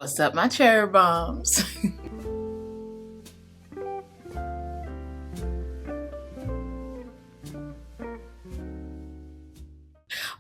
What's up, my cherry bombs?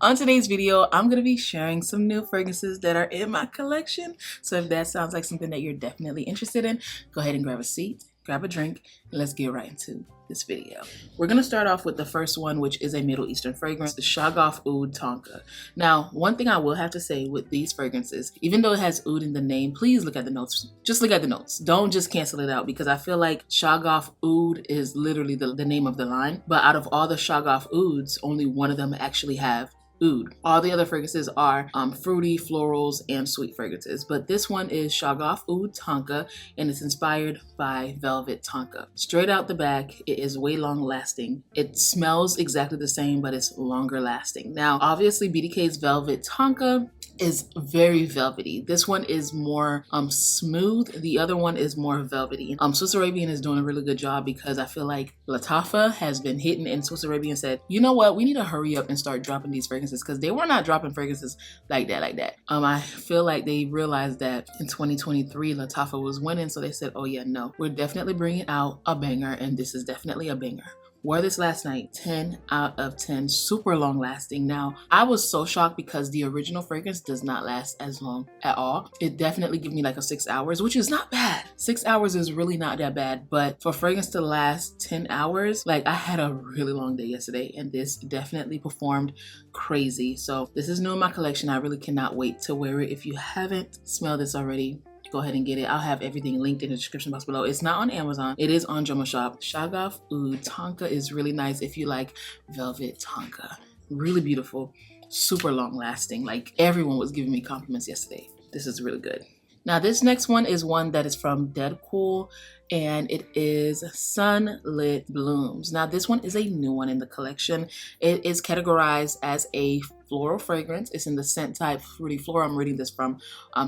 On today's video, I'm going to be sharing some new fragrances that are in my collection. So if that sounds like something that you're definitely interested in, go ahead and grab a seat, grab a drink, and let's get right into this video. We're going to start off with the first one, which is a Middle Eastern fragrance, the Shag Off Oud Tonka. Now, one thing I will have to say with these fragrances, even though it has oud in the name, please look at the notes. Just look at the notes. Don't just cancel it out, because I feel like Shag Off Oud is literally the name of the line. But out of all the Shag Off Ouds, only one of them actually have oud. All the other fragrances are fruity, florals, and sweet fragrances. But this one is Shag Off Oud Tonka, and it's inspired by Velvet Tonka. Straight out the back, it is way long lasting. It smells exactly the same, but it's longer lasting. Now, obviously, BDK's Velvet Tonka is very velvety. This one is more smooth. The other one is more velvety. Swiss Arabian is doing a really good job, because I feel like Lattafa has been hitting, and Swiss Arabian said, you know what, we need to hurry up and start dropping these fragrances, because they were not dropping fragrances like that. I feel like they realized that in 2023 Lattafa was winning, so they said, oh yeah, no, we're definitely bringing out a banger, and this is definitely a banger. Wore this last night, 10 out of 10, super long lasting. Now, I was so shocked, because the original fragrance does not last as long at all. It definitely gave me like a 6 hours, which is not bad. 6 hours is really not that bad, but for fragrance to last 10 hours, like, I had a really long day yesterday, and this definitely performed crazy. So this is new in my collection. I really cannot wait to wear it. If you haven't smelled this already, go ahead and get it. I'll have everything linked in the description box below. It's not on Amazon. It is on Joma Shop. Shag Off Oud Tonka is really nice if you like Velvet Tonka. Really beautiful, super long lasting. Like, everyone was giving me compliments yesterday. This is really good. Now, this next one is one that is from Dead Cool, and it is Sunlit Blooms. Now, this one is a new one in the collection. It is categorized as a floral fragrance. It's in the scent type Fruity Floral. I'm reading this from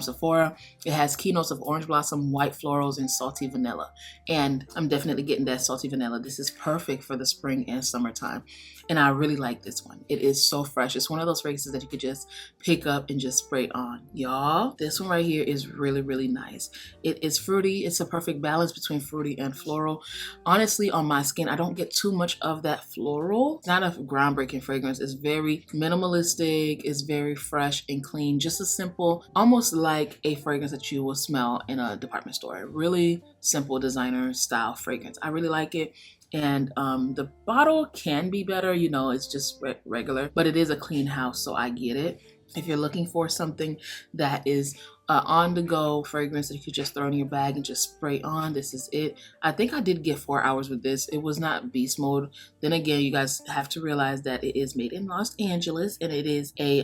Sephora. It has keynotes of orange blossom, white florals, and salty vanilla. And I'm definitely getting that salty vanilla. This is perfect for the spring and summertime. And I really like this one. It is so fresh. It's one of those fragrances that you could just pick up and just spray on. Y'all, this one right here is really, really nice. It is fruity. It's a perfect balance between fruity and floral. Honestly, on my skin, I don't get too much of that floral. It's not a groundbreaking fragrance. It's very minimalistic. It's very fresh and clean. Just a simple, almost like a fragrance that you will smell in a department store. Really simple designer style fragrance. I really like it. And the bottle can be better, you know, it's just regular, but it is a clean house, so I get it. If you're looking for something that is on-the-go fragrance that you could just throw in your bag and just spray on, this is it. I think I did get 4 hours with this. It was not beast mode. Then again, you guys have to realize that it is made in Los Angeles, and it is a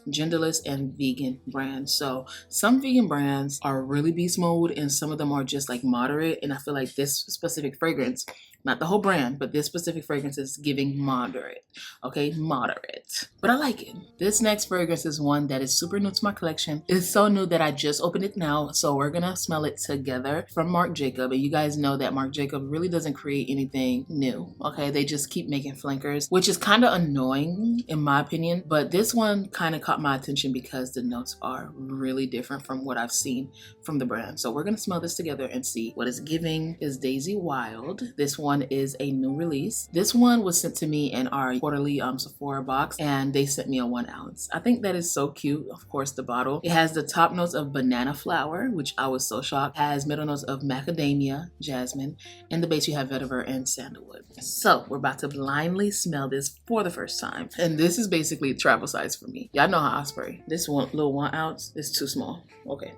genderless and vegan brand. So some vegan brands are really beast mode, and some of them are just like moderate. And I feel like this specific fragrance, not the whole brand, but this specific fragrance is giving moderate. Okay, moderate. But I like it. This next fragrance is one that is super new to my collection. It's so new that I just opened it now. So we're gonna smell it together, from Marc Jacob. And you guys know that Marc Jacob really doesn't create anything new. Okay, they just keep making flankers, which is kind of annoying in my opinion. But this one kind of caught my attention because the notes are really different from what I've seen from the brand. So we're gonna smell this together and see what it's giving. Is Daisy Wild. This one is a new release. This one was sent to me in our quarterly Sephora box, and they sent me a 1 ounce. I think that is so cute. Of course, the bottle. It has the top notes of banana flower, which I was so shocked. It has middle notes of macadamia, jasmine, and the base you have vetiver and sandalwood. So we're about to blindly smell this for the first time. And this is basically travel size for me. Y'all know how I spray. This one little 1 ounce is too small. Okay.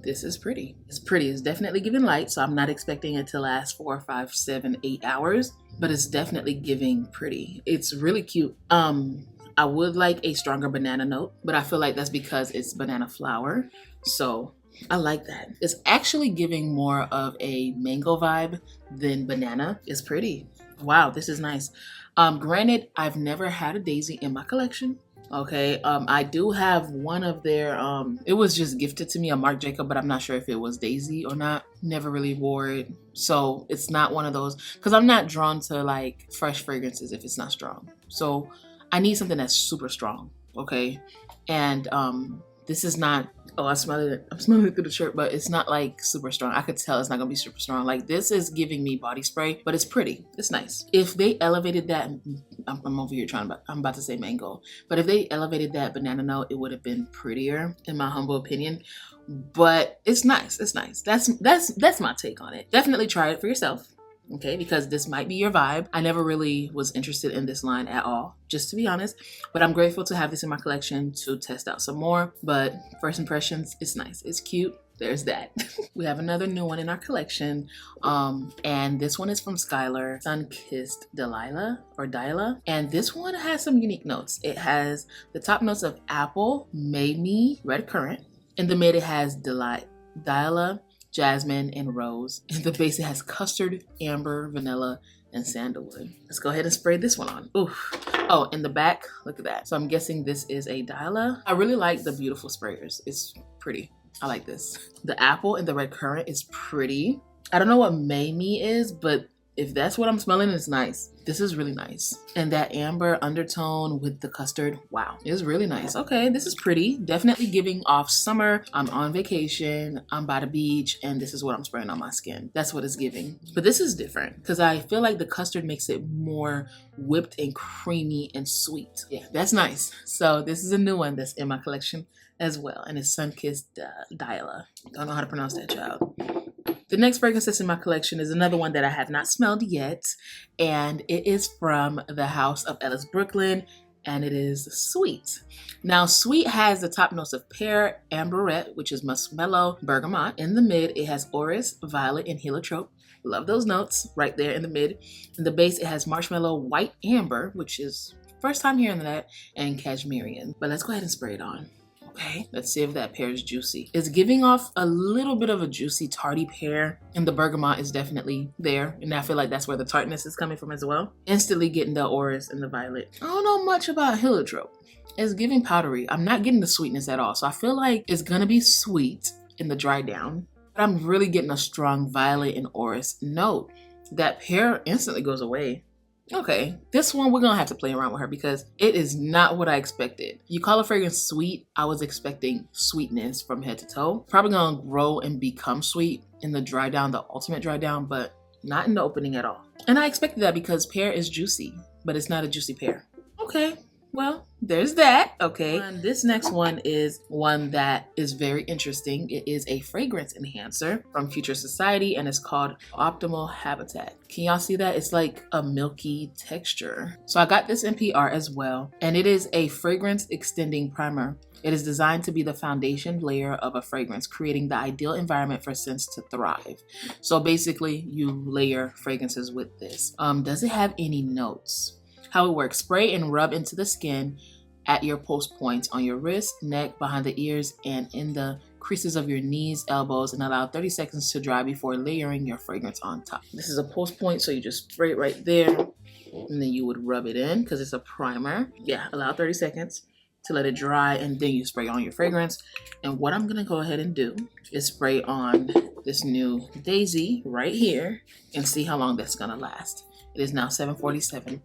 This is pretty. It's pretty. It's definitely giving light, so I'm not expecting it to last 4, 5, 7, 8 hours, but it's definitely giving pretty. It's really cute. I would like a stronger banana note, but I feel like that's because it's banana flower. So I like that. It's actually giving more of a mango vibe than banana. It's pretty. Wow, this is nice. Granted, I've never had a daisy in my collection. Okay, I do have one of their, it was just gifted to me, a Marc Jacob, but I'm not sure if it was Daisy or not. Never really wore it. So it's not one of those, because I'm not drawn to like fresh fragrances if it's not strong. So I need something that's super strong. okay? And this is not, oh, I smell it. I'm smelling it through the shirt, but it's not like super strong. I could tell it's not gonna be super strong. Like this is giving me body spray, but it's pretty. It's nice. If they elevated that, I'm over here I'm about to say mango, but if they elevated that banana note, it would have been prettier, in my humble opinion. But it's nice. It's nice. That's my take on it. Definitely try it for yourself. Okay, because this might be your vibe. I never really was interested in this line at all, just to be honest, but I'm grateful to have this in my collection to test out some more. But first impressions, it's nice, it's cute. There's that. We have another new one in our collection, and this one is from Skylar, Sunkissed Delilah, and this one has some unique notes. It has the top notes of apple, maybe red currant. In the mid, it has Delilah, jasmine, and rose. In the base, it has custard, amber, vanilla, and sandalwood. Let's go ahead and spray this one on. Oof. Oh, in the back, look at that. So I'm guessing this is a Delilah. I really like the beautiful sprayers. It's pretty. I like this. The apple and the red currant is pretty. I don't know what Mamie is, but if that's what I'm smelling, it's nice. This is really nice. And that amber undertone with the custard, wow, it's really nice. Okay, this is pretty. Definitely giving off summer. I'm on vacation, I'm by the beach, and this is what I'm spraying on my skin. That's what it's giving. But this is different because I feel like the custard makes it more whipped and creamy and sweet. Yeah, that's nice. So this is a new one that's in my collection as well, and it's Sunkissed Delilah. Don't know how to pronounce that, child. The next fragrance that's in my collection is another one that I have not smelled yet, and it is from the house of Ellis Brooklyn, and it is Sweet. Now, Sweet has the top notes of pear, amberette, which is muskmellow, bergamot. In the mid, it has orris, violet, and heliotrope. Love those notes right there in the mid. In the base, it has marshmallow, white amber, which is first time hearing that, and cashmerian. But let's go ahead and spray it on. Okay, let's see if that pear is juicy. It's giving off a little bit of a juicy, tarty pear, and the bergamot is definitely there. And I feel like that's where the tartness is coming from as well. Instantly getting the orris and the violet. I don't know much about heliotrope. It's giving powdery. I'm not getting the sweetness at all. So I feel like it's gonna be sweet in the dry down, but I'm really getting a strong violet and orris note. That pear instantly goes away. Okay, this one we're gonna have to play around with her because it is not what I expected. You call a fragrance sweet, I was expecting sweetness from head to toe. Probably gonna grow and become sweet in the dry down, the ultimate dry down, but not in the opening at all. And I expected that because pear is juicy, but it's not a juicy pear. Okay, well, there's that. Okay, and this next one is one that is very interesting. It is a fragrance enhancer from Future Society, and it's called Optimal Habitat. Can y'all see that? It's like a milky texture. So I got this in PR as well, and it is a fragrance extending primer. It is designed to be the foundation layer of a fragrance, creating the ideal environment for scents to thrive. So basically, you layer fragrances with this. Does it have any notes? How it works: spray and rub into the skin at your pulse points on your wrist, neck, behind the ears, and in the creases of your knees, elbows, and allow 30 seconds to dry before layering your fragrance on top. This is a pulse point, so you just spray it right there, and then you would rub it in because it's a primer. Yeah, allow 30 seconds to let it dry, and then you spray on your fragrance. And what I'm gonna go ahead and do is spray on this new Daisy right here and see how long that's gonna last. It is now 7:47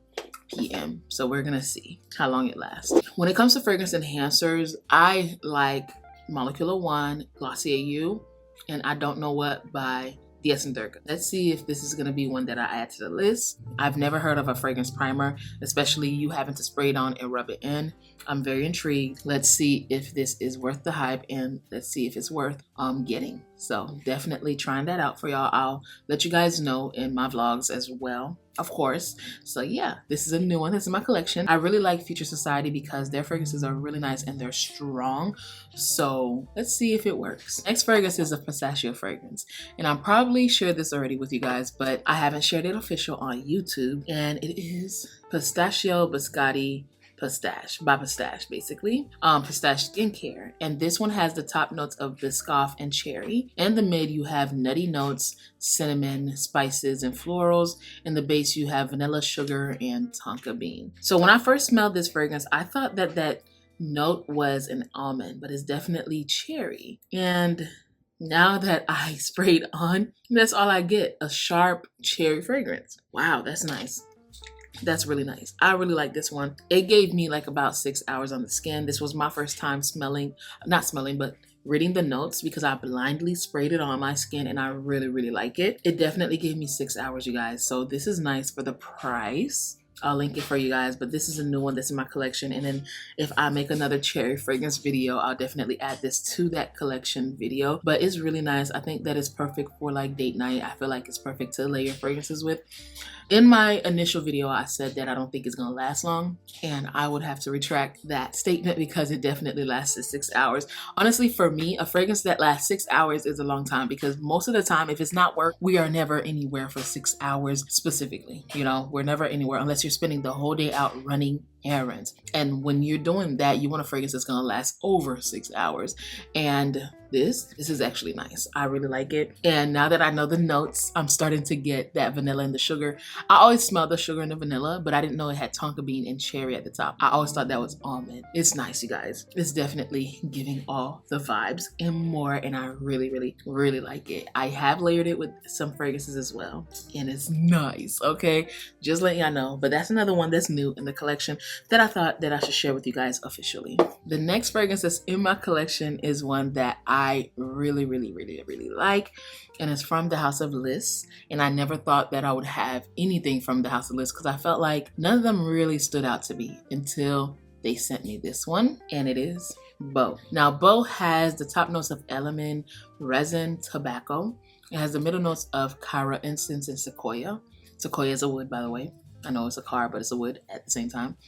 p.m. So we're gonna see how long it lasts. When it comes to fragrance enhancers, I like Molecular One, Glossier You, and I Don't Know What by TheCherysTv. Let's see if this is gonna be one that I add to the list. I've never heard of a fragrance primer, especially you having to spray it on and rub it in. I'm very intrigued. Let's see if this is worth the hype, and let's see if it's worth getting. So definitely trying that out for y'all. I'll let you guys know in my vlogs as well, of course. So yeah, this is a new one that's in my collection. I really like Future Society because their fragrances are really nice and they're strong. So let's see if it works. Next fragrance is a pistachio fragrance, and I'm probably shared this already with you guys, but I haven't shared it official on YouTube, and it is Pistachio Biscotti Pistache by Pistache, basically. Pistache skincare, and this one has the top notes of biscotti and cherry. In the mid, you have nutty notes, cinnamon, spices, and florals. In the base, you have vanilla, sugar, and tonka bean. So when I first smelled this fragrance, I thought that that note was an almond, but it's definitely cherry. And now that I sprayed on, that's all I get, a sharp cherry fragrance. Wow, that's nice. That's really nice. I really like this one. It gave me like about 6 hours on the skin. This was my first time but reading the notes because I blindly sprayed it on my skin and I really like it. It definitely gave me 6 hours, you guys. So this is nice for the price. I'll link it for you guys, but this is a new one that's in my collection. And then if I make another cherry fragrance video, I'll definitely add this to that collection video. But it's really nice. I think that is perfect for like date night. I feel like it's perfect to layer fragrances with. In my initial video, I said that I don't think it's gonna last long, and I would have to retract that statement because it definitely lasted 6 hours. Honestly, for me, a fragrance that lasts 6 hours is a long time because most of the time, if it's not work, we are never anywhere for 6 hours specifically. You know, we're never anywhere unless you're spending the whole day out running errands. And when you're doing that, you want a fragrance that's gonna last over 6 hours. And this is actually nice. I really like it. And now that I know the notes, I'm starting to get that vanilla and the sugar. I always smell the sugar and the vanilla, but I didn't know it had tonka bean and cherry at the top. I always thought that was almond. It's nice, you guys. It's definitely giving all the vibes and more, and I really like it. I have layered it with some fragrances as well, and it's nice, okay? Just letting y'all know. But that's another one that's new in the collection that I thought that I should share with you guys officially. The next fragrance that's in my collection is one that I really like, and it's from the House of Liss. And I never thought that I would have anything from the House of Liss because I felt like none of them really stood out to me until they sent me this one, and it is Beau. Now, Beau has the top notes of element, resin, tobacco. It has the middle notes of Kyra, incense, and sequoia. Sequoia is a wood, by the way. I know it's a car, but it's a wood at the same time.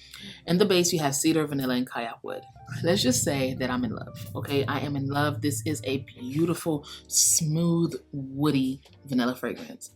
In the base, you have cedar, vanilla, and kayak wood. Let's just say that I'm in love, okay? I am in love. This is a beautiful, smooth, woody vanilla fragrance.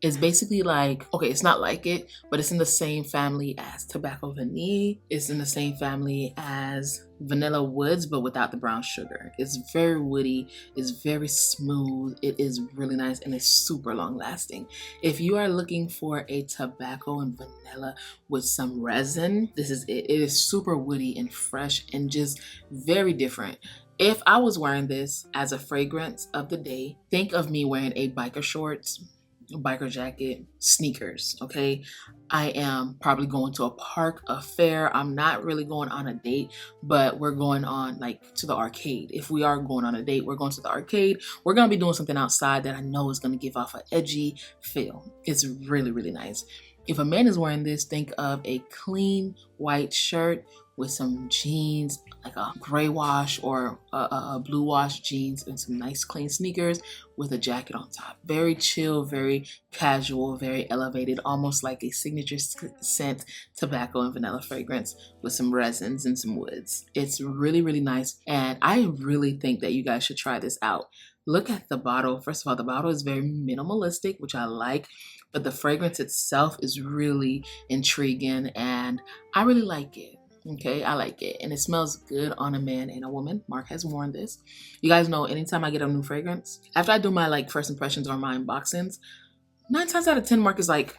It's basically like, okay, it's not like it, but it's in the same family as Tobacco Vanille. It's in the same family as Vanilla Woods, but without the brown sugar. It's very woody, it's very smooth, it is really nice, and it's super long lasting. If you are looking for a tobacco and vanilla with some resin, this is it. It is super woody and fresh and just very different. If I was wearing this as a fragrance of the day, think of me wearing a biker shorts, biker jacket, sneakers, okay? I am probably going to a park, a fair. I'm not really going on a date, but we're going on like to the arcade. If we are going on a date, we're going to the arcade. We're going to be doing something outside that I know is going to give off an edgy feel. It's really nice. If a man is wearing this, think of a clean white shirt with some jeans, like a gray wash or a blue wash jeans, and some nice clean sneakers with a jacket on top. Very chill, very casual, very elevated, almost like a signature scent tobacco and vanilla fragrance with some resins and some woods. It's really nice, and I really think that you guys should try this out. Look at the bottle. First of all, the bottle is very minimalistic, which I like, but the fragrance itself is really intriguing, and I really like it. Okay, I like it, and it smells good on a man and a woman. Mark has worn this. You guys know anytime I get a new fragrance, after I do my like first impressions or my unboxings, 9 times out of 10 Mark is like,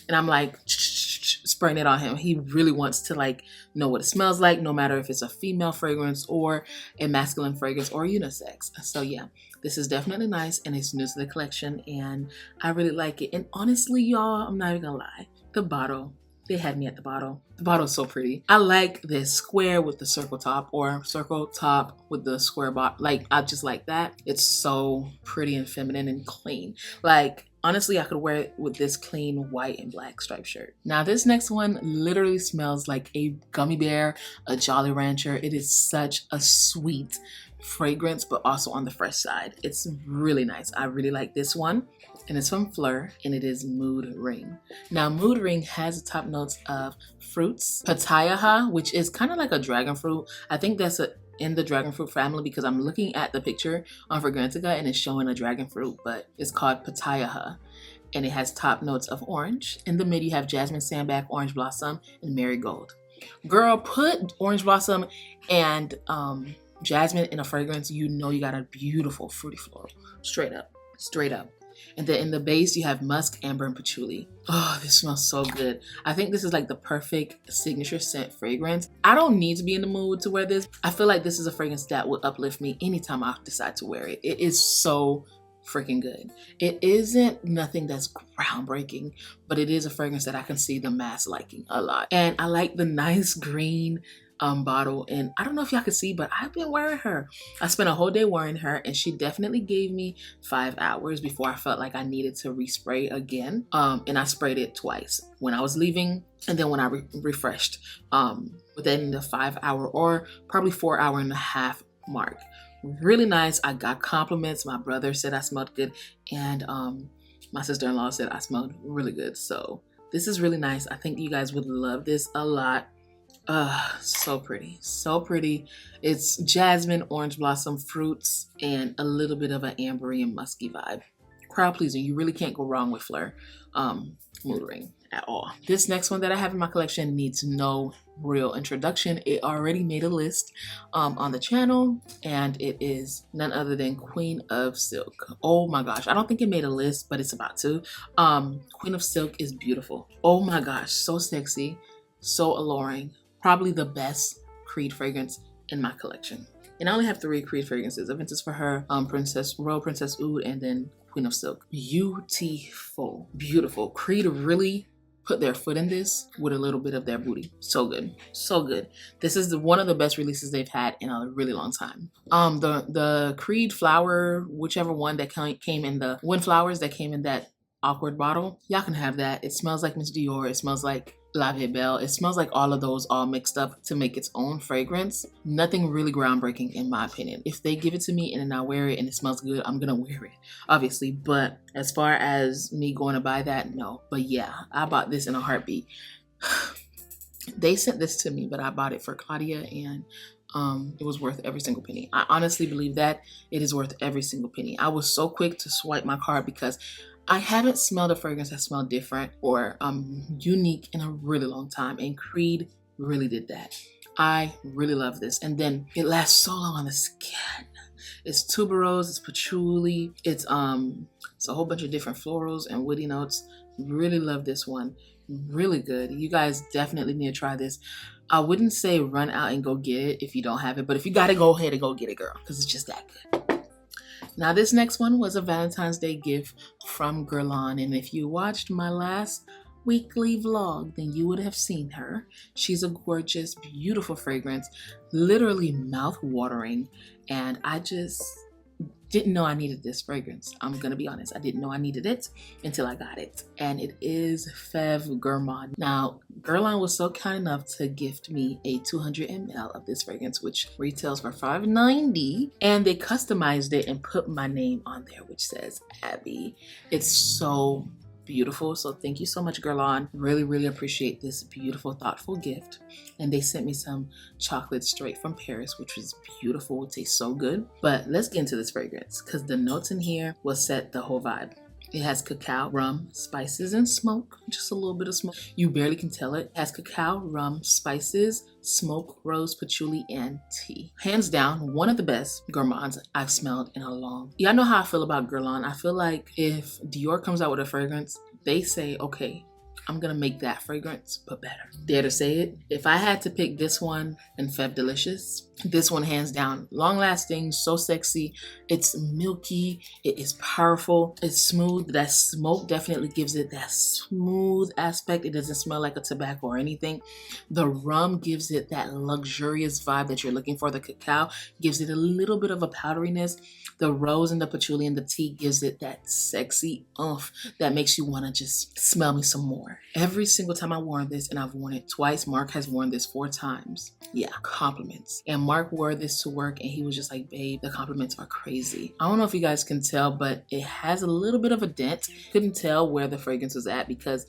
and I'm like spraying it on him. He really wants to like know what it smells like, no matter if it's a female fragrance or a masculine fragrance or unisex. So yeah, this is definitely nice, and it's new to the collection, and I really like it. And honestly, y'all, I'm not even gonna lie, the bottle, they had me at the bottle. The bottle is so pretty. I like this square with the circle top, or circle top with the square bottom. Like, I just like that. It's so pretty and feminine and clean. Like, honestly, I could wear it with this clean white and black striped shirt. Now, this next one literally smells like a gummy bear, a Jolly Rancher. It is such a sweet fragrance, but also on the fresh side. It's really nice. I really like this one. And it's from Fleur, and it is Mood Ring. Now, Mood Ring has the top notes of fruits, pitaya, which is kind of like a dragon fruit. I think that's in the dragon fruit family because I'm looking at the picture on Fragrantica and it's showing a dragon fruit, but it's called pitaya, and it has top notes of orange. In the mid, you have jasmine, sandbag, orange blossom, and marigold. Girl, put orange blossom and jasmine in a fragrance, you know you got a beautiful fruity floral. Straight up. And then in the base, you have musk, amber, and patchouli. Oh, this smells so good. I think this is like the perfect signature scent fragrance. I don't need to be in the mood to wear this. I feel like this is a fragrance that will uplift me anytime I decide to wear it. It is so freaking good. It isn't nothing that's groundbreaking, but it is a fragrance that I can see the mass liking a lot. And I like the nice green bottle, and I don't know if y'all can see, but I've been wearing her. I spent a whole day wearing her, and she definitely gave me 5 hours before I felt like I needed to respray again. And I sprayed it twice, when I was leaving and then when I refreshed within the 5 hour or probably 4 hour and a half mark. Really nice. I got compliments. My brother said I smelled good, and my sister-in-law said I smelled really good. So this is really nice. I think you guys would love this a lot. So pretty, so pretty. It's jasmine, orange blossom, fruits, and a little bit of an ambery and musky vibe. Crowd pleasing. You really can't go wrong with Fleur Mood Ring at all. This next one that I have in my collection needs no real introduction. It already made a list on the channel, and it is none other than Queen of Silk. Oh my gosh, I don't think it made a list, but it's about to. Queen of Silk is beautiful. Oh my gosh, so sexy, so alluring. Probably the best Creed fragrance in my collection. And I only have 3 Creed fragrances. A vintage for her, Royal Princess Oud, and then Queen of Silk. Beautiful, beautiful. Creed really put their foot in this with a little bit of their booty. So good, so good. This is one of the best releases they've had in a really long time. The Creed flower, whichever one that came in the Wind Flowers that came in that awkward bottle, y'all can have that. It smells like Miss Dior. It smells like La Vie Belle. It smells like all of those all mixed up to make its own fragrance. Nothing really groundbreaking in my opinion. If they give it to me and then I wear it and it smells good, I'm gonna wear it, obviously. But as far as me going to buy that, no. But yeah, I bought this in a heartbeat. They sent this to me, but I bought it for Claudia, and it was worth every single penny. I honestly believe that it is worth every single penny. I was so quick to swipe my card because I haven't smelled a fragrance that smelled different or unique in a really long time, and Creed really did that. I really love this, and then it lasts so long on the skin. It's tuberose, it's patchouli, it's a whole bunch of different florals and woody notes. Really love this one. Really good. You guys definitely need to try this. I wouldn't say run out and go get it if you don't have it, but if you got to, go ahead and go get it, girl, because it's just that good. Now this next one was a Valentine's Day gift from Guerlain, and if you watched my last weekly vlog, then you would have seen her. She's a gorgeous, beautiful fragrance, literally mouth-watering, and I just didn't know I needed this fragrance. I'm gonna be honest, I didn't know I needed it until I got it, and it is Fève Gourmand. Now, Guerlain was so kind enough to gift me a 200 ml of this fragrance, which retails for $5.90, and they customized it and put my name on there, which says Abby. It's so beautiful. So thank you so much, Guerlain. Really appreciate this beautiful, thoughtful gift. And they sent me some chocolate straight from Paris, which was beautiful. It tastes so good. But let's get into this fragrance, because the notes in here will set the whole vibe. It has cacao, rum, spices, and smoke. Just a little bit of smoke. You barely can tell it. It has cacao, rum, spices, smoke, rose, patchouli, and tea. Hands down, one of the best gourmands I've smelled in a long. Y'all know how I feel about Guerlain. I feel like if Dior comes out with a fragrance, they say, okay, I'm gonna make that fragrance, but better. Dare to say it. If I had to pick this one and Fève Delicious, this one hands down. Long lasting, so sexy. It's milky, it is powerful, it's smooth. That smoke definitely gives it that smooth aspect. It doesn't smell like a tobacco or anything. The rum gives it that luxurious vibe that you're looking for. The cacao gives it a little bit of a powderiness. The rose and the patchouli and the tea gives it that sexy oomph that makes you want to just smell me some more. Every single time I worn this, and I've worn it twice, Mark has worn this 4 times. Yeah, compliments. And Mark wore this to work, and he was just like, babe, the compliments are crazy. I don't know if you guys can tell, but it has a little bit of a dent. Couldn't tell where the fragrance was at because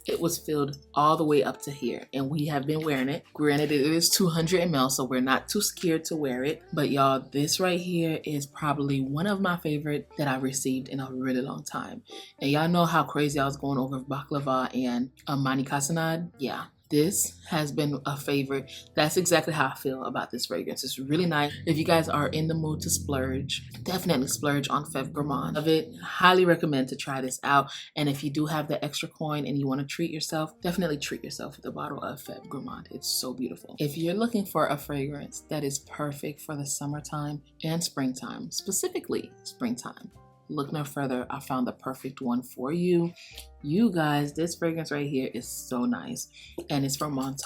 it was filled all the way up to here, and we have been wearing it. Granted, it is 200 ml, so we're not too scared to wear it. But y'all, this right here is probably one of my favorite that I've received in a really long time. And y'all know how crazy I was going over baklava and mani cassonade. Yeah. This has been a favorite. That's exactly how I feel about this fragrance. It's really nice. If you guys are in the mood to splurge, definitely splurge on Fève Gourmand. Love it. Highly recommend to try this out. And if you do have the extra coin and you want to treat yourself, definitely treat yourself with a bottle of Fève Gourmand. It's so beautiful. If you're looking for a fragrance that is perfect for the summertime and springtime, specifically springtime, look no further, I found the perfect one for you. You guys, this fragrance right here is so nice, and it's from MONT,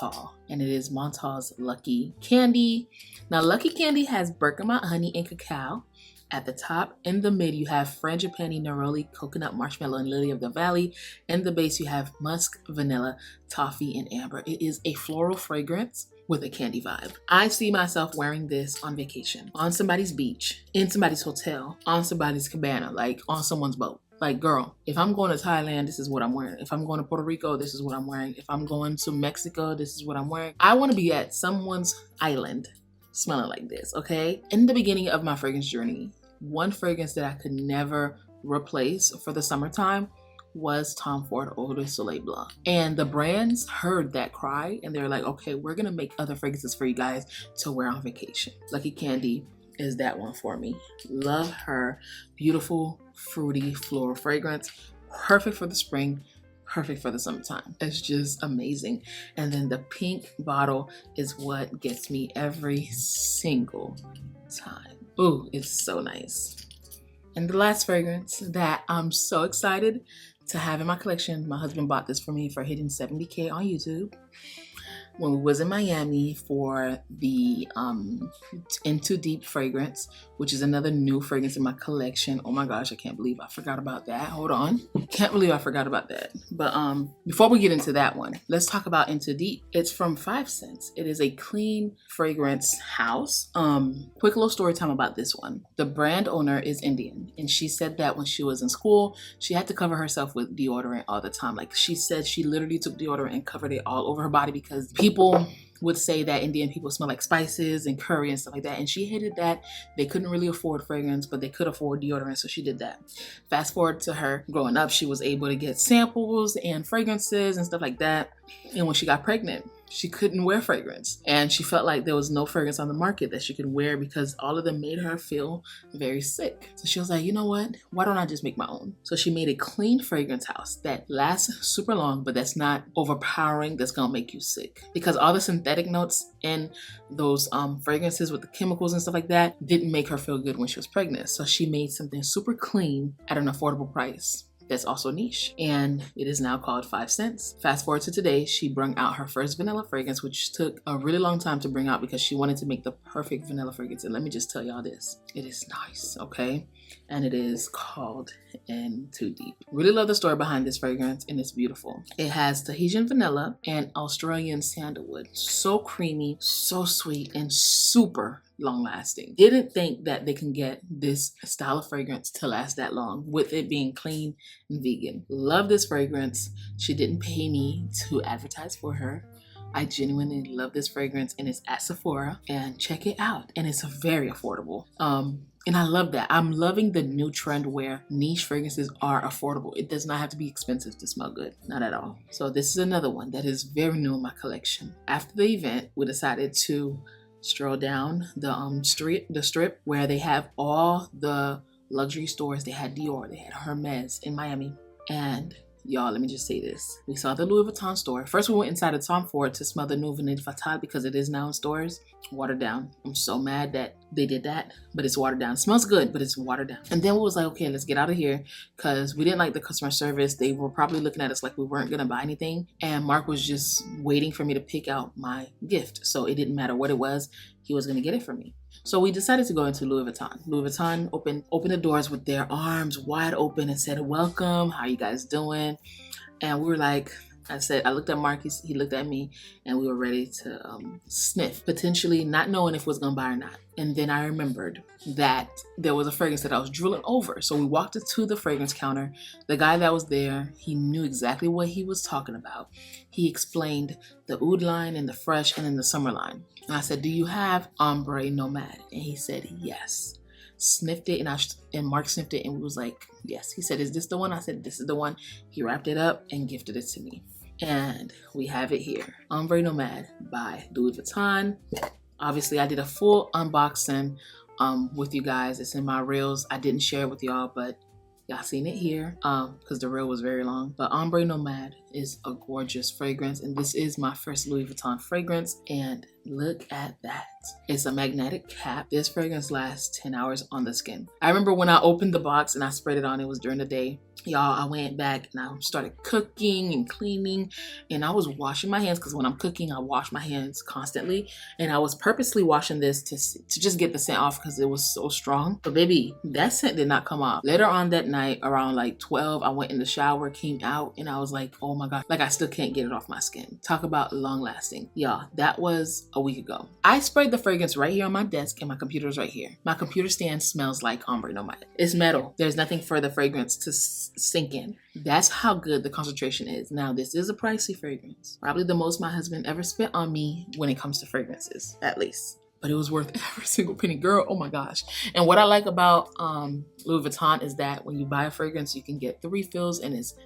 and it is MONT's Lucky Candy. Now, Lucky Candy has bergamot, honey, and cacao. At the top, in the mid, you have frangipani, neroli, coconut, marshmallow, and lily of the valley. In the base, you have musk, vanilla, toffee, and amber. It is a floral fragrance with a candy vibe. I see myself wearing this on vacation, on somebody's beach, in somebody's hotel, on somebody's cabana, like on someone's boat. Like, girl, if I'm going to Thailand, this is what I'm wearing. If I'm going to Puerto Rico, this is what I'm wearing. If I'm going to Mexico, this is what I'm wearing. I want to be at someone's island smelling like this, okay? In the beginning of my fragrance journey, one fragrance that I could never replace for the summertime was Tom Ford Eau de Soleil Blanc. And the brands heard that cry and they're like, okay, we're gonna make other fragrances for you guys to wear on vacation. Lucky Candy is that one for me. Love her. Beautiful, fruity, floral fragrance. Perfect for the spring, perfect for the summertime. It's just amazing. And then the pink bottle is what gets me every single time. Ooh, it's so nice. And the last fragrance that I'm so excited to have in my collection, my husband bought this for me for hitting 70K on YouTube when we was in Miami for the Into Deep fragrance, which is another new fragrance in my collection. Oh my gosh, I can't believe I forgot about that. Hold on. Can't believe I forgot about that. But before we get into that one, let's talk about Into Deep. It's from 5 Cents. It is a clean fragrance house. Quick little story time about this one. The brand owner is Indian, and she said that when she was in school, she had to cover herself with deodorant all the time. Like, she said she literally took deodorant and covered it all over her body because people would say that Indian people smell like spices and curry and stuff like that, and she hated that. They couldn't really afford fragrance, but they could afford deodorant, so she did that. Fast forward to her growing up, she was able to get samples and fragrances and stuff like that, and when she got pregnant, she couldn't wear fragrance, and she felt like there was no fragrance on the market that she could wear because all of them made her feel very sick. So she was like, you know what? Why don't I just make my own? So she made a clean fragrance house that lasts super long, but that's not overpowering, that's gonna make you sick. Because all the synthetic notes in those fragrances with the chemicals and stuff like that didn't make her feel good when she was pregnant. So she made something super clean at an affordable price that's also niche, and it is now called 5 Cents. Fast forward to today, she brought out her first vanilla fragrance, which took a really long time to bring out because she wanted to make the perfect vanilla fragrance. And let me just tell y'all this, it is nice, okay? And it is called Into Deep. Really love the story behind this fragrance, and it's beautiful. It has Tahitian vanilla and Australian sandalwood. So creamy, so sweet, and super long lasting. Didn't think that they can get this style of fragrance to last that long with it being clean and vegan. Love this fragrance. She didn't pay me to advertise for her. I genuinely love this fragrance, and it's at Sephora, and check it out. And it's very affordable. And I love that. I'm loving the new trend where niche fragrances are affordable. It does not have to be expensive to smell good. Not at all. So this is another one that is very new in my collection. After the event, we decided to stroll down the strip where they have all the luxury stores. They had Dior, they had Hermes in Miami. And y'all, let me just say this. We saw the Louis Vuitton store. First, we went inside of Tom Ford to smell the new Vanille Fatale because it is now in stores. Watered down. I'm so mad that they did that, but it's watered down. It smells good, but it's watered down. And then we was like, okay, let's get out of here because we didn't like the customer service. They were probably looking at us like we weren't going to buy anything. And Mark was just waiting for me to pick out my gift. So it didn't matter what it was. He was going to get it for me. So we decided to go into Louis Vuitton. Louis Vuitton opened the doors with their arms wide open and said, welcome, how you guys doing? And we were like, I looked at Mark, he looked at me, and we were ready to sniff, potentially not knowing if we was going to buy or not. And then I remembered that there was a fragrance that I was drooling over. So we walked to the fragrance counter. The guy that was there, he knew exactly what he was talking about. He explained the Oud line and the Fresh and then the Summer line. And I said, do you have OUD Nomad? And he said, yes. Sniffed it, and Mark sniffed it, and we was like, yes. He said, is this the one? I said, this is the one. He wrapped it up and gifted it to me. And we have it here. OUD Nomad by Louis Vuitton. Obviously, I did a full unboxing with you guys. It's in my reels. I didn't share it with y'all, but y'all seen it here because the reel was very long. But OUD Nomad is a gorgeous fragrance, and this is my first Louis Vuitton fragrance. And look at that. It's a magnetic cap. This fragrance lasts 10 hours on the skin. I remember when I opened the box and I sprayed it on, it was during the day. Y'all, I went back and I started cooking and cleaning, and I was washing my hands because when I'm cooking, I wash my hands constantly. And I was purposely washing this to just get the scent off because it was so strong. But baby, that scent did not come off. Later on that night, around like 12, I went in the shower, came out, and I was like, oh my God, like I still can't get it off my skin. Talk about long lasting. Y'all, that was a week ago. I sprayed the fragrance right here on my desk and my computer's right here. My computer stand smells like OUD Nomad. It's metal. There's nothing for the fragrance to sink in. That's how good the concentration is. Now, this is a pricey fragrance. Probably the most my husband ever spent on me when it comes to fragrances, at least. But it was worth every single penny, girl. Oh my gosh. And what I like about Louis Vuitton is that when you buy a fragrance, you can get the refills and it's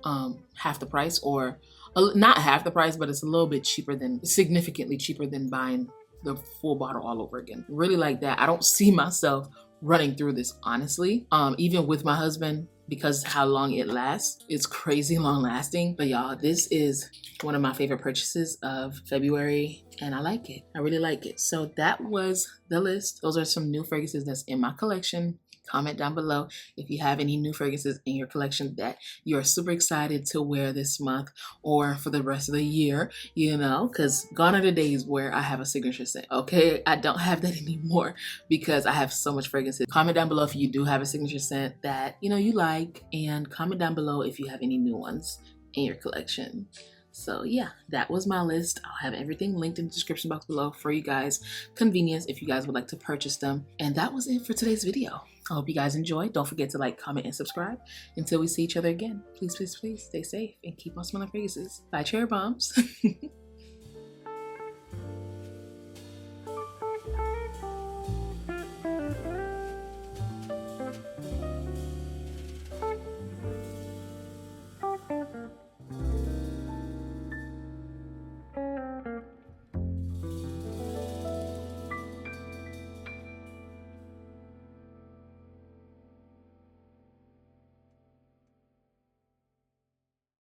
half the price, or not half the price, but it's a little bit cheaper than, significantly cheaper than buying the full bottle all over again. Really like that. I don't see myself running through this, honestly. Even with my husband, because how long it lasts. It's crazy long lasting. But y'all, this is one of my favorite purchases of February, and I like it. I really like it. So that was the list. Those are some new fragrances that's in my collection. Comment down below if you have any new fragrances in your collection that you're super excited to wear this month or for the rest of the year, you know, because gone are the days where I have a signature scent. Okay, I don't have that anymore because I have so much fragrances. Comment down below if you do have a signature scent that, you know, you like, and comment down below if you have any new ones in your collection. So yeah, that was my list. I'll have everything linked in the description box below for you guys' convenience if you guys would like to purchase them. And that was it for today's video. I hope you guys enjoyed. Don't forget to like, comment, and subscribe. Until we see each other again, please, please, please stay safe and keep on smelling fragrances. Bye, cherry bombs.